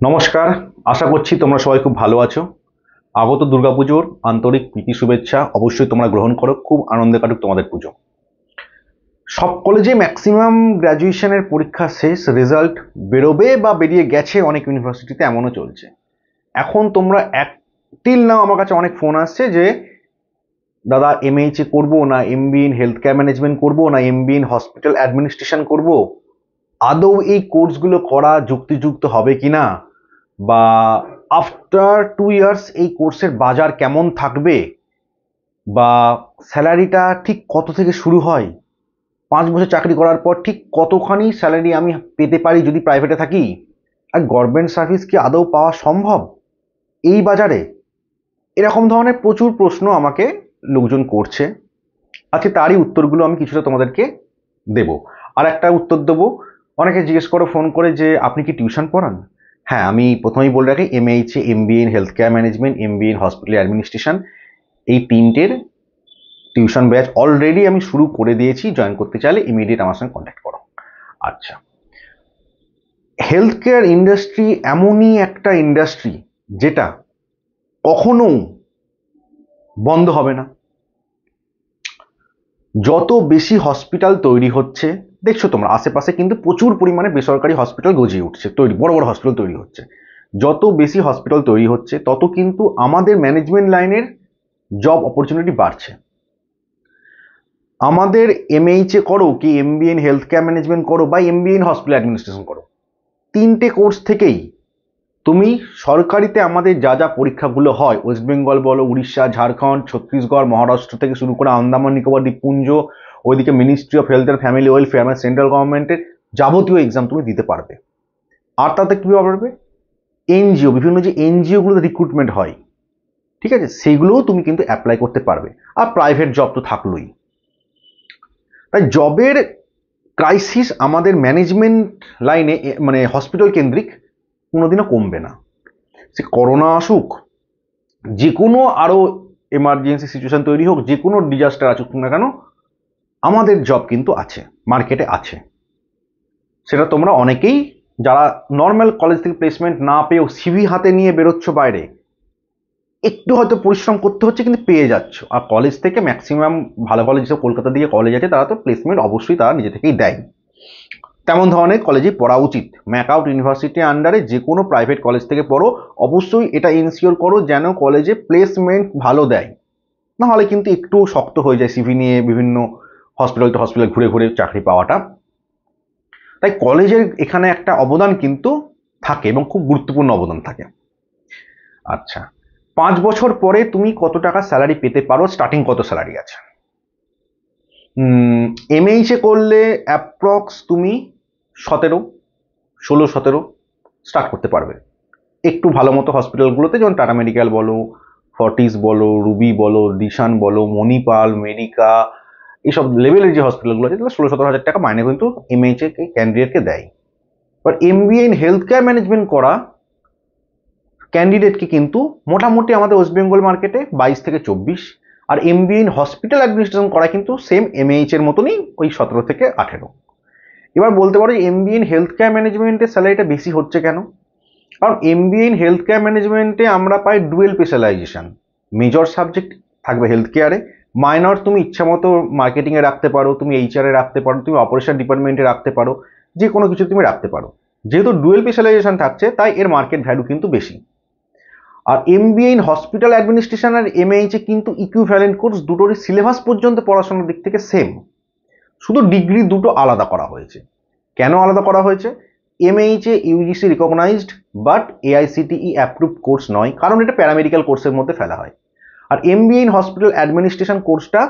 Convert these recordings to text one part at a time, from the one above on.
নমস্কার। আশা করছি তোমরা সবাই খুব ভালো আছো। আগত দুর্গাপুজোর আন্তরিক প্রীতি শুভেচ্ছা অবশ্যই তোমরা গ্রহণ করো। খুব আনন্দে কাটুক তোমাদের পুজো। সব কলেজে ম্যাক্সিমাম গ্র্যাজুয়েশনের পরীক্ষা শেষ, রেজাল্ট বেরোবে বা বেরিয়ে গেছে, অনেক ইউনিভার্সিটিতে এমনও চলছে। এখন তোমরা টিল নাও আমার কাছে অনেক ফোন আসছে যে দাদা এমএইচএ করবো না MB in health care management করবো না এমবি ইন হসপিটাল অ্যাডমিনিস্ট্রেশন করবো, আদৌ এই কোর্সগুলো করা যুক্তিযুক্ত হবে কিনা, বা আফটার 2 ইয়ার্স এই কোর্সের বাজার কেমন থাকবে, বা স্যালারিটা ঠিক কত থেকে শুরু হয়, 5 বছর চাকরি করার পর ঠিক কতখানি স্যালারি আমি পেতে পারি যদি প্রাইভেটে থাকি, আর গভর্নমেন্ট সার্ভিস কি আদৌ পাওয়া সম্ভব এই বাজারে। এরকম ধরনের প্রচুর প্রশ্ন আমাকে লোকজন করছে। আজকে তারই উত্তরগুলো আমি কিছুটা তোমাদেরকে দেব। আর একটা উত্তর দেবো, অনেকে জিজ্ঞেস করো ফোন করে যে আপনি কি টিউশন পড়ান। হ্যাঁ, আমি প্রথমেই বলে রাখি MHA MBA in health care management MBA in hospital administration এই তিনটের টিউশন ব্যাচ অলরেডি আমি শুরু করে দিয়েছি। জয়েন করতে চাইলে ইমিডিয়েট আমার সঙ্গে কন্ট্যাক্ট করো। আচ্ছা, হেলথ কেয়ার ইন্ডাস্ট্রি এমনই একটা ইন্ডাস্ট্রি যেটা কখনো বন্ধ হবে না। যত বেশি হসপিটাল তৈরি হচ্ছে, দেখছো তোমরা আশেপাশে কিন্তু প্রচুর পরিমাণে বেসরকারি হসপিটাল গজিয়ে উঠছে, বড় বড় হসপিটাল তৈরি হচ্ছে। যত বেশি হসপিটাল তৈরি হচ্ছে তত কিন্তু আমাদের ম্যানেজমেন্ট লাইনের জব অপরচুনিটি বাড়ছে। আমাদের এমএইচএ করো কি MBA in health care management করো বা এমবিএ ইন হসপিটাল অ্যাডমিনিস্ট্রেশন করো, তিনটে কোর্স থেকেই তুমি সরকারিতে আমাদের যা যা পরীক্ষাগুলো হয়, ওয়েস্ট বেঙ্গল বলো, উড়িষ্যা, ঝাড়খণ্ড, ছত্তিশগড়, মহারাষ্ট্র থেকে শুরু করে আন্দামান নিকোবর দ্বীপপুঞ্জ, ওইদিকে ministry of health and family welfare মানে সেন্ট্রাল গভর্নমেন্টের যাবতীয় এক্সাম তুমি দিতে পারবে। আর তাতে কী পারবে, এনজিও, বিভিন্ন যে এনজিওগুলোতে রিক্রুটমেন্ট হয়, ঠিক আছে, সেইগুলোও তুমি কিন্তু অ্যাপ্লাই করতে পারবে। আর প্রাইভেট জব তো থাকলোই। তাই জবের ক্রাইসিস আমাদের ম্যানেজমেন্ট লাইনে মানে হসপিটাল কেন্দ্রিক কোনোদিনও কমবে না। সে করোনা আসুক, যে কোনো আরও এমার্জেন্সি সিচুয়েশন তৈরি হোক, যে কোনো ডিজাস্টার আসুক না কেন, আমাদের জব কিন্তু আছে, মার্কেটে আছে। সেটা তোমরা অনেকেই যারা নর্মাল কলেজ থেকে প্লেসমেন্ট না পেয়েও সিভি হাতে নিয়ে বেরোচ্ছ বাইরে, একটু হয়তো পরিশ্রম করতে হচ্ছে কিন্তু পেয়ে যাচ্ছ। আর কলেজ থেকে ম্যাক্সিমাম ভালো ভালো যেসব কলকাতা দিকে কলেজ আছে তারা তো প্লেসমেন্ট অবশ্যই তারা নিজে থেকেই দেয়। তেমন ধরনের কলেজেই পড়া উচিত। ম্যাকআউট ইউনিভার্সিটি আন্ডারে যে কোনো প্রাইভেট কলেজ থেকে পড়ো, অবশ্যই এটা ইনশিওর করো যেন কলেজে প্লেসমেন্ট ভালো দেয়। নাহলে কিন্তু একটু শক্ত হয়ে যায় সিভি নিয়ে বিভিন্ন হসপিটাল টু হসপিটাল ঘুরে ঘুরে চাকরি পাওয়াটা। তাই কলেজের এখানে একটা অবদান কিন্তু থাকে এবং খুব গুরুত্বপূর্ণ অবদান থাকে। আচ্ছা, 5 বছর পরে তুমি কত টাকা স্যালারি পেতে পারো, স্টার্টিং কত স্যালারি আছে? এমএইচে করলে অ্যাপ্রক্স তুমি 16 17 স্টার্ট করতে পারবে। একটু ভালো মতো হসপিটালগুলোতে, যেমন টাটা মেডিকেল বলো, ফর্টিস বলো, রুবি বলো, দিশান বলো, মণিপাল, মেডিকা, এইসব লেভেলের যে হসপিটালগুলো আছে তাহলে 16-17 হাজার টাকা মাইনে কিন্তু এমএইচএ ক্যান্ডিডেটকে দেয়। But MBA in health care management করা ক্যান্ডিডেটকে কিন্তু মোটামুটি আমাদের ওয়েস্ট বেঙ্গল মার্কেটে 22 থেকে 24, আর এমবিএ ইন হসপিটাল অ্যাডমিনিস্ট্রেশন করা কিন্তু সেম এমএইচ এর মতনই ওই 17 থেকে 18। এবার বলতে পারো এমবিএ ইন হেলথ কেয়ার ম্যানেজমেন্টের স্যালারিটা বেশি হচ্ছে কেন? কারণ এমবিএ ইন হেলথ কেয়ার ম্যানেজমেন্টে আমরা পাই ডুয়েল স্পেশালাইজেশন। মেজর সাবজেক্ট থাকবে হেলথ কেয়ারে, মাইনর তুমি ইচ্ছা মতো মার্কেটিংয়ে রাখতে পারো, তুমি এইচআরে রাখতে পারো, তুমি অপারেশন ডিপার্টমেন্টে রাখতে পারো, যে কোনো কিছু তুমি রাখতে পারো। যেহেতু ডুয়েল স্পেশালাইজেশন থাকছে তাই এর মার্কেট ভ্যালু কিন্তু বেশি। আর এমবিএ ইন হসপিটাল অ্যাডমিনিস্ট্রেশন আর এমএইচএ কিন্তু ইকুইভ্যালেন্ট কোর্স, দুটোরই সিলেবাস পর্যন্ত পড়াশোনার দিক থেকে সেম, শুধু ডিগ্রি দুটো আলাদা করা হয়েছে। কেন আলাদা করা হয়েছে? MHA UGC recognised but AICTE approved course নয়, কারণ এটা প্যারামেডিক্যাল কোর্সের মধ্যে ফেলা হয়। আর এমবিএ ইন হসপিটাল অ্যাডমিনিস্ট্রেশন কোর্সটা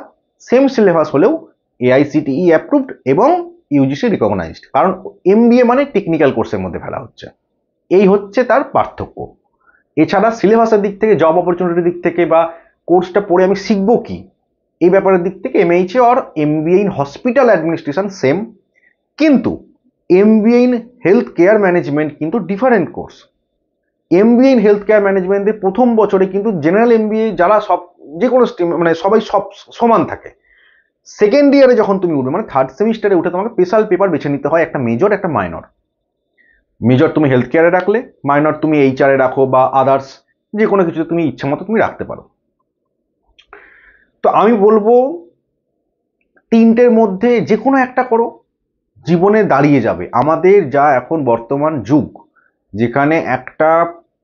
সেম সিলেবাস হলেও এআইসিটিই অ্যাপ্রুভড এবং ইউজিসি রিকগনাইজড, কারণ এমবিএ মানে টেকনিক্যাল কোর্সের মধ্যে ফেলা হচ্ছে। এই হচ্ছে তার পার্থক্য। এছাড়া সিলেবাসের দিক থেকে, জব অপরচুনিটির দিক থেকে, বা কোর্সটা পড়ে আমি শিখবো কি এই ব্যাপারের দিক থেকে এমএইচএ আর MBA in hospital administration same. কিন্তু MBA in health care management কিন্তু different course. MBA in health care ম্যানেজমেন্টের প্রথম বছরে কিন্তু জেনারেল এমবিএ যারা সব যে কোনো স্ট্রিম মানে সবাই সব সমান থাকে। সেকেন্ড ইয়ারে যখন তুমি উঠবে মানে থার্ড সেমিস্টারে উঠে তোমাকে স্পেশাল পেপার বেছে নিতে হয়, একটা মেজর একটা মাইনর। মেজর তুমি হেলথ কেয়ারে রাখলে, মাইনর তুমি এইচআরে রাখো বা আদার্স যে কোনো কিছু তুমি ইচ্ছা মতো তুমি রাখতে পারো। তো আমি বলবো তিনটের মধ্যে যে কোনো একটা করো, জীবনে দাঁড়িয়ে যাবে। আমাদের যা এখন বর্তমান যুগ, যেখানে একটা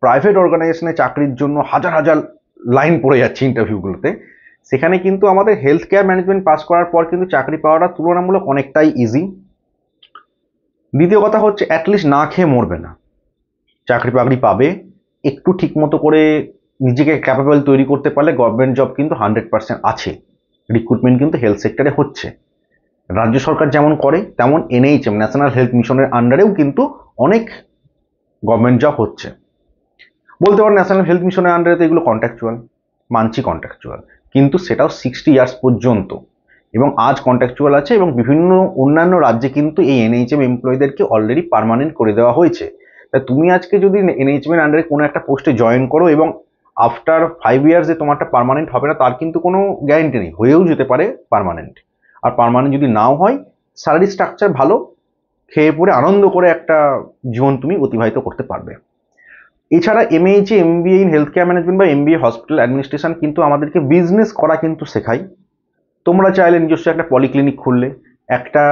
প্রাইভেট অর্গানাইজেশনে চাকরির জন্য হাজার হাজার লাইন পড়ে যাচ্ছে ইন্টারভিউগুলোতে, সেখানে কিন্তু আমাদের হেলথ কেয়ার ম্যানেজমেন্ট পাস করার পর কিন্তু চাকরি পাওয়াটা তুলনামূলক অনেকটাই ইজি। দ্বিতীয় কথা হচ্ছে অ্যাটলিস্ট না খেয়ে মরবে না, চাকরি বাকরি পাবে। একটু ঠিক মতো করে নিজেকে ক্যাপেবল তৈরি করতে পারলে গভর্নমেন্ট জব কিন্তু 100% আছে। রিক্রুটমেন্ট কিন্তু হেলথ সেক্টরে হচ্ছে, রাজ্য সরকার যেমন করে তেমন এনএইচএম ন্যাশনাল হেলথ মিশনের আন্ডারেও কিন্তু অনেক গভর্নমেন্ট জব হচ্ছে। বলতে পারো ন্যাশনাল হেলথ মিশনের আন্ডারে তো এগুলো কন্ট্রাকচুয়াল, মানছি কন্ট্রাকচুয়াল, কিন্তু সেটাও 60 ইয়ার্স পর্যন্ত, এবং আজ কন্ট্রাকচুয়াল আছে, এবং বিভিন্ন অন্যান্য রাজ্যে কিন্তু এই এনএইচএম এমপ্লয়ীদেরকে অলরেডি পার্মানেন্ট করে দেওয়া হয়েছে। তাই তুমি আজকে যদি এনএইচএম এর আন্ডারে কোনো একটা পোস্টে জয়েন করো এবং আফটার 5 ইয়ার্স যে তোমারটা পার্মানেন্ট হবে না তার কিন্তু কোনো গ্যারেন্টি নেই, হয়েও যেতে পারে পার্মানেন্ট। আর পার্মানেন্ট যদি নাও হয়, স্যালারি স্ট্রাকচার ভালো, খেয়ে পরে আনন্দ করে একটা জীবন তুমি অতিবাহিত করতে পারবে। এছাড়া MHA MBA in health care management বা এমবিএ হসপিটাল অ্যাডমিনিস্ট্রেশন কিন্তু আমাদেরকে বিজনেস করা কিন্তু শেখায়। তোমরা চাইলে নিজস্ব একটা পলিক্লিনিক খুললে, একটা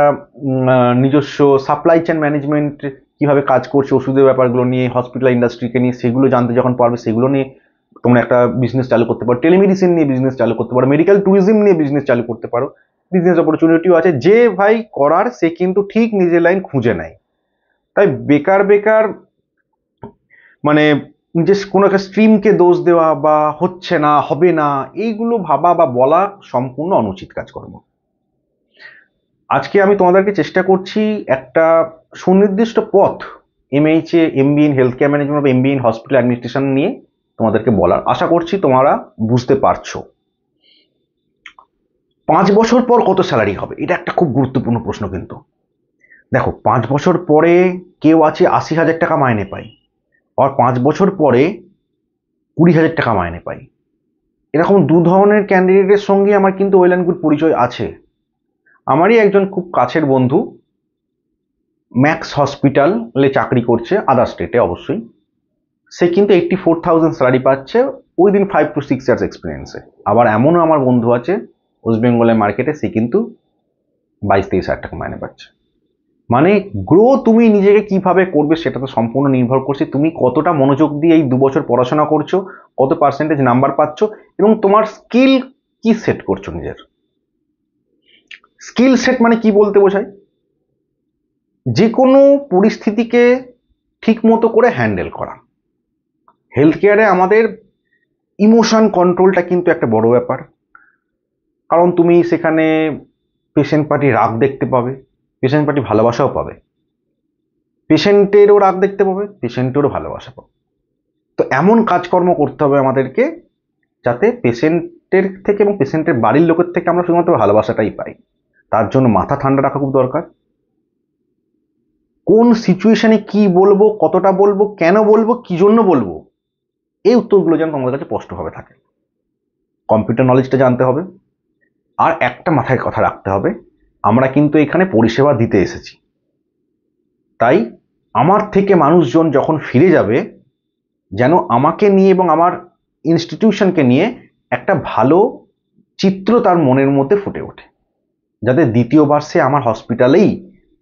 নিজস্ব সাপ্লাই চেন ম্যানেজমেন্ট কিভাবে কাজ করছে ওষুধের ব্যাপারগুলো নিয়ে, হসপিটাল ইন্ডাস্ট্রিকে নিয়ে সেগুলো জানতে যখন পারবে, সেগুলো নিয়ে তোমরা একটা বিজনেস চালু করতে পারো। টেলিমেডিসিন নিয়ে বিজনেস চালু করতে পারো, মেডিকেল ট্যুরিজম নিয়ে বিজনেস চালু করতে পারো। বিজনেস অপরচুনিটিও আছে, যে ভাই করার সে কিন্তু ঠিক নিজের লাইন খুঁজে নেয়। তাই বেকার বেকার মানে যে কোনো একটা স্ট্রিমকে দোষ দেওয়া বা হচ্ছে না হবে না এইগুলো ভাবা বা বলা সম্পূর্ণ অনুচিত কাজকর্ম। আজকে আমি তোমাদেরকে চেষ্টা করছি একটা সুনির্দিষ্ট পথ MHA MB in health care management বা এমবি ইন হসপিটাল অ্যাডমিনিস্ট্রেশন নিয়ে তোমাদেরকে বলার। আশা করছি তোমরা বুঝতে পারছো। 5 বছর পর কত স্যালারি হবে, এটা একটা খুব গুরুত্বপূর্ণ প্রশ্ন। কিন্তু দেখো, 5 বছর পরে কেউ আছে 80,000 টাকা মাইনে পায়, আর 5 বছর পরে 20,000 টাকা মাইনে পায়। এরকম দু ধরনের ক্যান্ডিডেটের সঙ্গে আমার কিন্তু ওয়েল অ্যান্ড গুড পরিচয় আছে। আমারই একজন খুব কাছের বন্ধু ম্যাক্স হসপিটালে চাকরি করছে, আদার স্টেটে অবশ্যই। সে কিন্তু 84,000 স্যালারি পাচ্ছে উইদিন 5 to 6 ইয়ার্স এক্সপিরিয়েন্সে। আবার এমনও আমার বন্ধু আছে ওয়েস্ট বেঙ্গলের মার্কেটে, সে কিন্তু 22-23 হাজার টাকা মাইনে পাচ্ছে। মানে গ্রো তুমি নিজেকে কিভাবে করবে সেটা তো সম্পূর্ণ নির্ভর করছে তুমি কতটা মনোযোগ দিয়ে এই 2 বছর পড়াশোনা করছো, কত পার্সেন্টেজ নাম্বার পাচ্ছ, এবং তোমার স্কিল কি সেট করছো নিজের। স্কিল সেট মানে কি বলতে বোঝায়, যে কোনো পরিস্থিতিকে ঠিক মতো করে হ্যান্ডেল করা। হেলথ কেয়ারে আমাদের ইমোশন কন্ট্রোলটা কিন্তু একটা বড় ব্যাপার, কারণ তুমি সেখানে পেশেন্ট পার্টি রাগ দেখতে পাবে, পেশেন্ট পার্টি ভালোবাসাও পাবে, পেশেন্টেরও রাগ দেখতে পাবে, পেশেন্টেরও ভালোবাসা পাবে। তো এমন কাজকর্ম করতে হবে আমাদেরকে যাতে পেশেন্টের থেকে এবং পেশেন্টের বাড়ির লোকের থেকে আমরা শুধুমাত্র ভালোবাসাটাই পাই। তার জন্য মাথা ঠান্ডা রাখা খুব দরকার। কোন সিচুয়েশনে কি বলবো, কতটা বলবো, কেন বলবো, কি জন্য বলবো, এই উত্তরগুলো যেন তোমাদের কাছে স্পষ্টভাবে থাকে। কম্পিউটার নলেজটা জানতে হবে। আর একটা মাথায় কথা রাখতে হবে, আমরা কিন্তু এখানে পরিষেবা দিতে এসেছি। তাই আমার থেকে মানুষজন যখন ফিরে যাবে, যেন আমাকে নিয়ে এবং আমার ইনস্টিটিউশনকে নিয়ে একটা ভালো চিত্র তার মনের মধ্যে ফুটে ওঠে, যাতে দ্বিতীয়বার সে আমার হসপিটালেই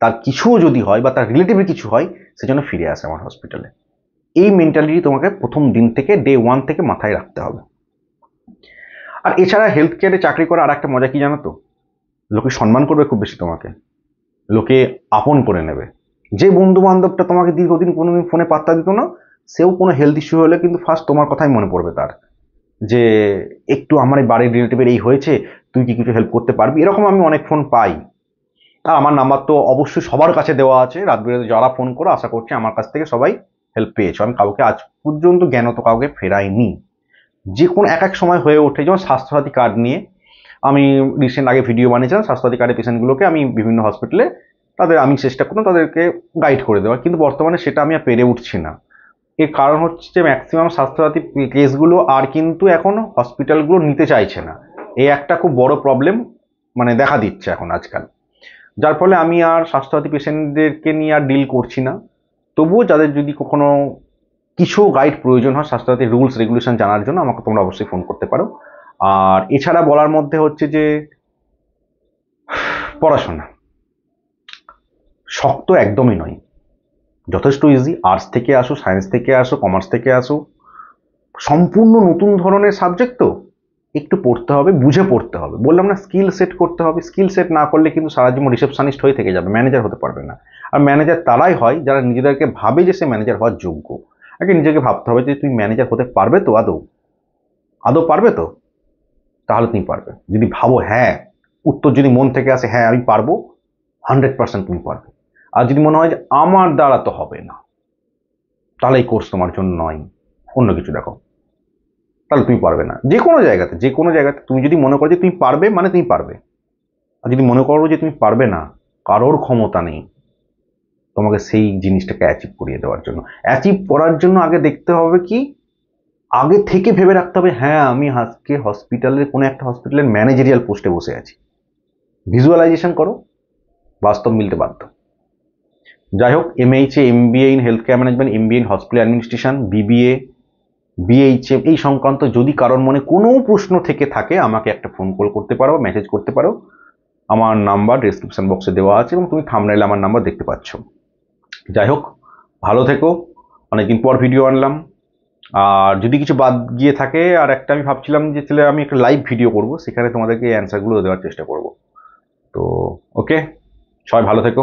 তার কিছুও যদি হয় বা তার রিলেটিভের কিছু হয়, সে যেন ফিরে আসে আমার হসপিটালে। এই মেন্টালিটি তোমাকে প্রথম দিন থেকে ডে 1 থেকে মাথায় রাখতে হবে। আর এছাড়া হেলথ কেয়ারে চাকরি করা আর একটা মজা কি জানো তো, লোকে সম্মান করবে খুব বেশি তোমাকে, লোকে আপন করে নেবে। যে বন্ধু বান্ধবটা তোমাকে দীর্ঘদিন কোনোদিন ফোনে পাত্তা দিত না, সেও কোনো হেলথ ইস্যু হলে কিন্তু ফার্স্ট তোমার কথাই মনে পড়বে তার, যে একটু আমার এই বাড়ির রিলেটিভের এই হয়েছে, তুই কি কিছু হেল্প করতে পারবি। এরকম আমি অনেক ফোন পাই। আর আমার নাম্বার তো অবশ্যই সবার কাছে দেওয়া আছে, রাত বিরেতে যারা ফোন করো আশা করছি আমার কাছ থেকে সবাই হেল্প পেয়েছো। আমি কাউকে আজ পর্যন্ত জ্ঞানত কাউকে ফেরাইনি। যে কোনো এক এক সময় হয়ে ওঠে, যেমন স্বাস্থ্যসাথী কার্ড নিয়ে আমি রিসেন্ট আগে ভিডিও বানিয়েছিলাম, স্বাস্থ্যসাথী কার্ডের পেশেন্টগুলোকে আমি বিভিন্ন হসপিটালে তাদের আমি চেষ্টা করতাম তাদেরকে গাইড করে দেওয়ার, কিন্তু বর্তমানে সেটা আমি আর পেরে উঠছি না। এর কারণ হচ্ছে যে ম্যাক্সিমাম স্বাস্থ্যসাথী কেসগুলো আর কিন্তু এখন হসপিটালগুলো নিতে চাইছে না। এই একটা খুব বড় প্রবলেম মানে দেখা দিচ্ছে এখন আজকাল, যার ফলে আমি আর স্বাস্থ্যসাথী পেশেন্টদেরকে নিয়ে আর ডিল করছি না। তবুও যাদের যদি কখনো কিছু গাইড প্রয়োজন হয় স্বাস্থ্যসাথী রুলস রেগুলেশন জানার জন্য আমাকে তোমরা অবশ্যই ফোন করতে পারো। আর এছাড়া বলার মধ্যে হচ্ছে যে পড়াশোনা শক্ত একদমই নয়, যথেষ্ট ইজি। আর্টস থেকে আসো, সায়েন্স থেকে আসো, কমার্স থেকে আসো, সম্পূর্ণ নতুন ধরনের সাবজেক্ট, তো একটু পড়তে হবে, বুঝে পড়তে হবে। বললাম না, স্কিল সেট করতে হবে। স্কিল সেট না করলে কিন্তু সারা জীবন রিসেপশনিস্ট হয়ে থেকে যাবে, ম্যানেজার হতে পারবে না। আর ম্যানেজার তারাই হয় যারা নিজেদেরকে ভাবে যে সে ম্যানেজার হওয়ার যোগ্য। আগে নিজেকে ভাবতে হবে যে তুমি ম্যানেজার হতে পারবে তো, আদৌ আদৌ পারবে তো, তাহলে তুমি পারবে। যদি ভাবো হ্যাঁ, উত্তর যদি মন থেকে আসে হ্যাঁ আমি পারবো, 100% তুমি পারবে। আর যদি মনে হয় যে আমার দ্বারা তো হবে না, তাহলে এই কোর্স তোমার জন্য নয়, অন্য কিছু দেখো, তাহলে তুমি পারবে না। যে কোনো জায়গাতে, যে কোনো জায়গাতে তুমি যদি মনে করো যে তুমি পারবে, মানে তুমি পারবে। আর যদি মনে করো যে তুমি পারবে না, কারোর ক্ষমতা নেই তোমাকে সেই জিনিসটাকে অ্যাচিভ করিয়ে দেওয়ার জন্য। অ্যাচিভ করার জন্য আগে দেখতে হবে কি, আগে থেকে ভেবে রাখতে হবে হ্যাঁ আমি আজকে হসপিটালের কোনো একটা হসপিটালের ম্যানেজারিয়াল পোস্টে বসে আছি। ভিজুয়ালাইজেশন করো, বাস্তব মিলতে বাধ্য। যাই হোক, MHA, MBA in health care management, MBA in hospital administration, BBA, BHM, এই সংক্রান্ত যদি কারোর মনে কোনো প্রশ্ন থেকে থাকে আমাকে একটা ফোন কল করতে পারো, মেসেজ করতে পারো। আমার নাম্বার ডেসক্রিপশন বক্সে দেওয়া আছে এবং তুমি থাম্বনেইলে আমার নাম্বার দেখতে পাচ্ছ। যাই হোক, ভালো থেকো। অনেকদিন পর ভিডিও আনলাম। আর যদি কিছু বাদ গিয়ে থাকে, আর একটা আমি ভাবছিলাম যে তাহলে আমি একটা লাইভ ভিডিও করব, সেখানে তোমাদেরকে এই অ্যান্সারগুলো দেওয়ার চেষ্টা করব। তো ওকে, সবাই ভালো থেকো।